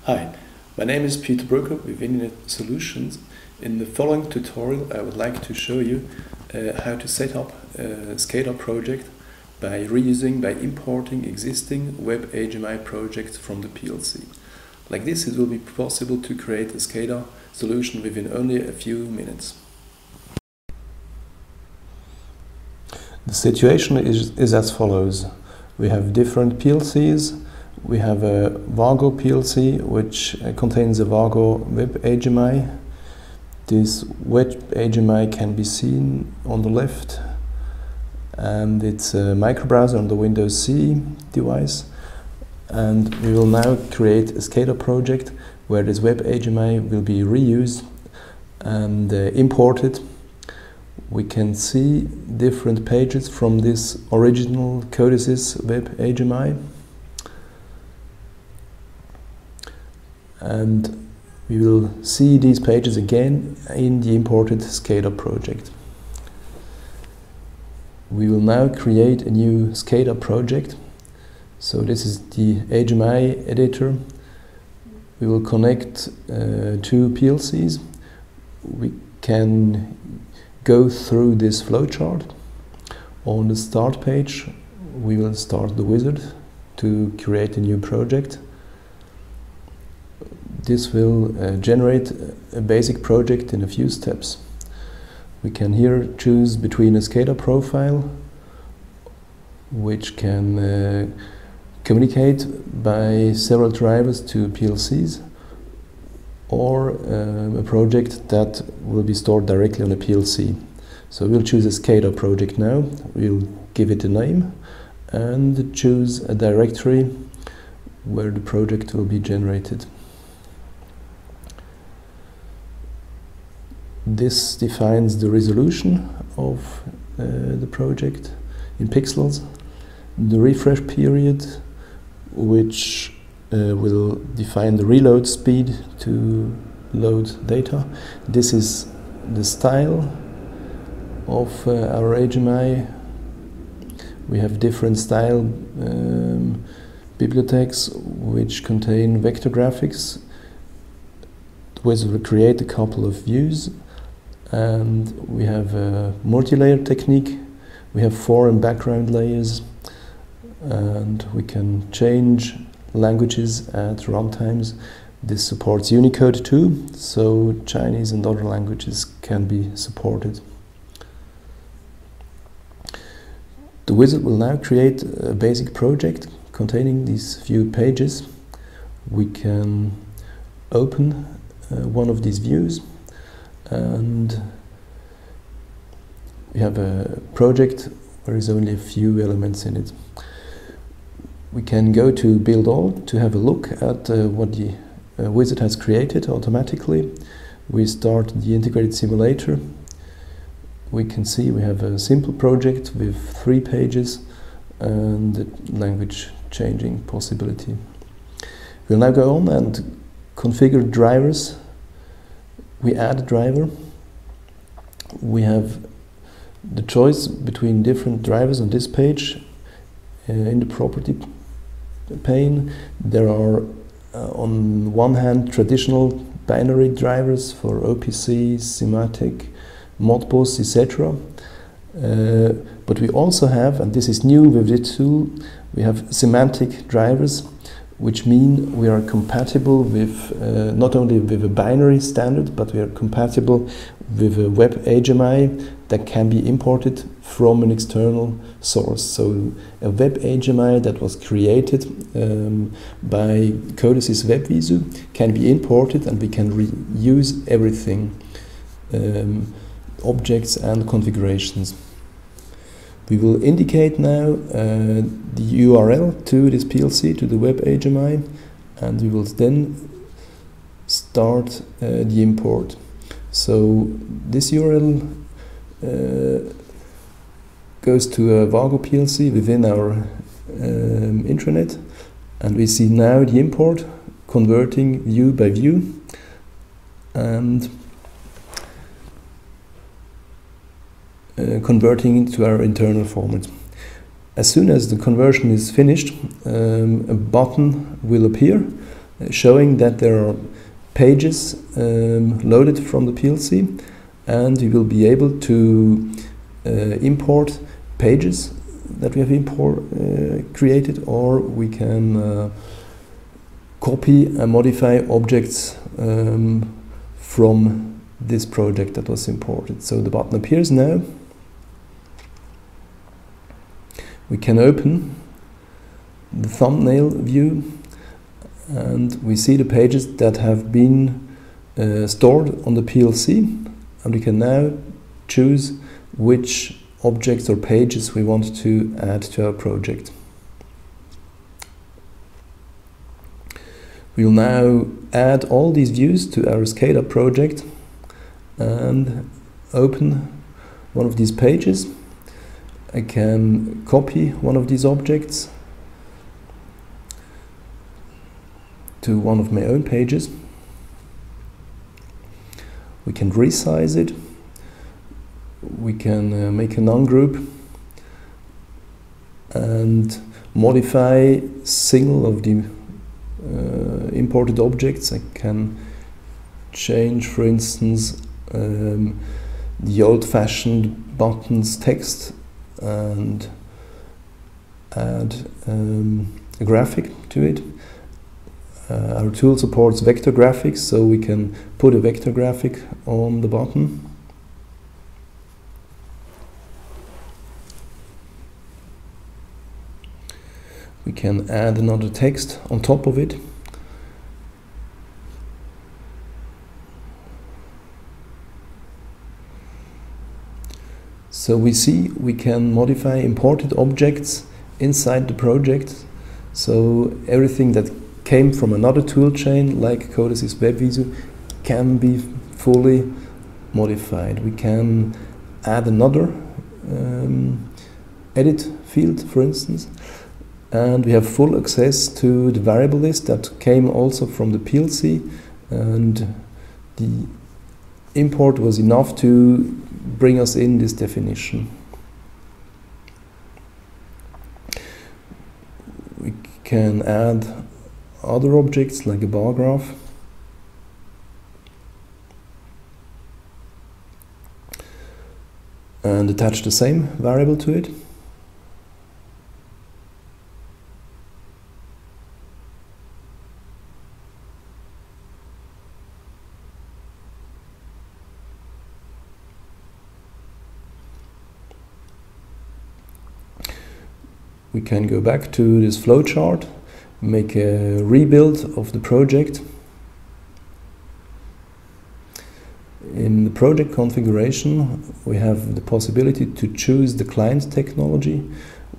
Hi, my name is Peter Brooker with Internet Solutions. In the following tutorial I would like to show you how to set up a SCADA project by importing existing web HMI projects from the PLC. Like this, it will be possible to create a SCADA solution within only a few minutes. The situation is as follows. We have different PLCs. We have a Vago PLC, which contains a Vago web HMI. This web HMI can be seen on the left, and it's a microbrowser on the Windows CE device. And we will now create a SCADA project where this web HMI will be reused and imported. We can see different pages from this original Codesys web HMI. And we will see these pages again in the imported SCADA project. We will now create a new SCADA project. So this is the HMI editor. We will connect two PLCs. We can go through this flowchart. On the start page, we will start the wizard to create a new project. This will generate a basic project in a few steps. We can here choose between a SCADA profile, which can communicate by several drivers to PLCs, or a project that will be stored directly on a PLC. So we'll choose a SCADA project now. We'll give it a name and choose a directory where the project will be generated. This defines the resolution of the project in pixels, the refresh period, which will define the reload speed to load data. This is the style of our HMI. We have different style bibliotheques which contain vector graphics. The wizard will create a couple of views. And we have a multi-layer technique. We have fore and background layers, and we can change languages at runtimes. This supports Unicode too, so Chinese and other languages can be supported. The wizard will now create a basic project containing these few pages. We can open one of these views, and we have a project where there is only a few elements in it. We can go to Build All to have a look at what the wizard has created automatically. We start the integrated simulator. We can see we have a simple project with 3 pages and the language changing possibility. We'll now go on and configure drivers. We add a driver. We have the choice between different drivers on this page. In the property pane, there are on one hand traditional binary drivers for OPC, SIMATIC, Modbus, etc. But we also have, and this is new with this tool, we have semantic drivers, which mean we are compatible with not only with a binary standard, but we are compatible with a web HMI that can be imported from an external source. So a web HMI that was created by Codesys WebVisu can be imported, and we can reuse everything, objects and configurations. We will indicate now the URL to this PLC, to the web HMI, and we will then start the import. So this URL goes to a Vago PLC within our intranet, and we see now the import converting view by view, and converting into our internal format. As soon as the conversion is finished, a button will appear showing that there are pages loaded from the PLC, and we will be able to import pages that we have created, or we can copy and modify objects from this project that was imported. So the button appears now. We can open the thumbnail view, and we see the pages that have been stored on the PLC, and we can now choose which objects or pages we want to add to our project. We will now add all these views to our SCADA project and open one of these pages. I can copy one of these objects to one of my own pages. We can resize it. We can make an ungroup and modify single of the imported objects. I can change, for instance, the old-fashioned buttons text and add a graphic to it. Our tool supports vector graphics, so we can put a vector graphic on the button. We can add another text on top of it. So we see we can modify imported objects inside the project. So everything that came from another tool chain, like Codesys WebVisu, can be fully modified. We can add another edit field, for instance, and we have full access to the variable list that came also from the PLC, and the import was enough to bring us in this definition. We can add other objects like a bar graph. And attach the same variable to it. We can go back to this flowchart, make a rebuild of the project. In the project configuration, we have the possibility to choose the client technology.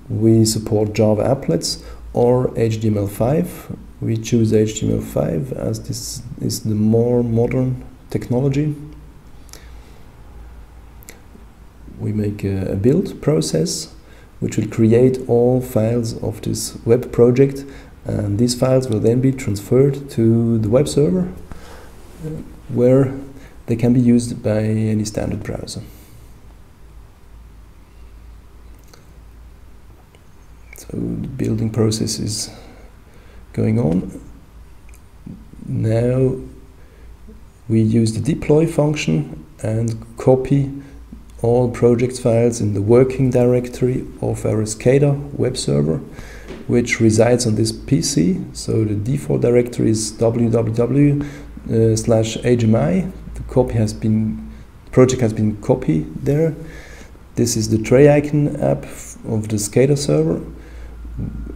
We support Java applets or HTML5. We choose HTML5 as this is the more modern technology. We make a build process which will create all files of this web project, and these files will then be transferred to the web server where they can be used by any standard browser. So the building process is going on. Now we use the deploy function and copy all project files in the working directory of our SCADA web server, which resides on this PC. So the default directory is www/HMI. The project has been copied there. This is the tray icon app of the SCADA server.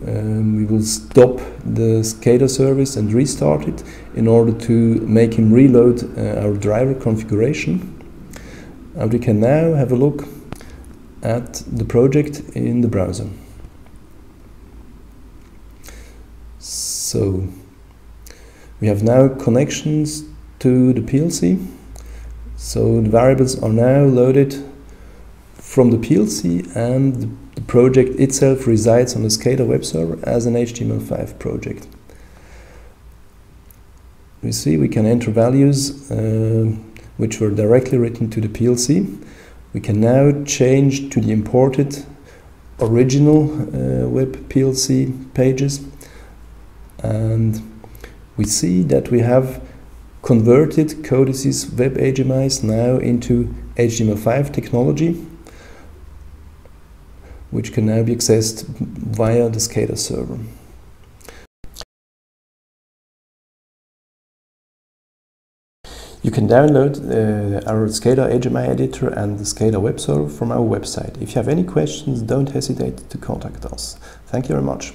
We will stop the SCADA service and restart it in order to make him reload our driver configuration. And we can now have a look at the project in the browser. So we have now connections to the PLC. So the variables are now loaded from the PLC, and the project itself resides on the SCADA web server as an HTML5 project. We see we can enter values which were directly written to the PLC. We can now change to the imported original web PLC pages, and We see that we have converted Codice's web HMIs now into HTML5 technology, which can now be accessed via the SCADA server. You can download our SCADA HMI editor and the SCADA web server from our website. If you have any questions, don't hesitate to contact us. Thank you very much.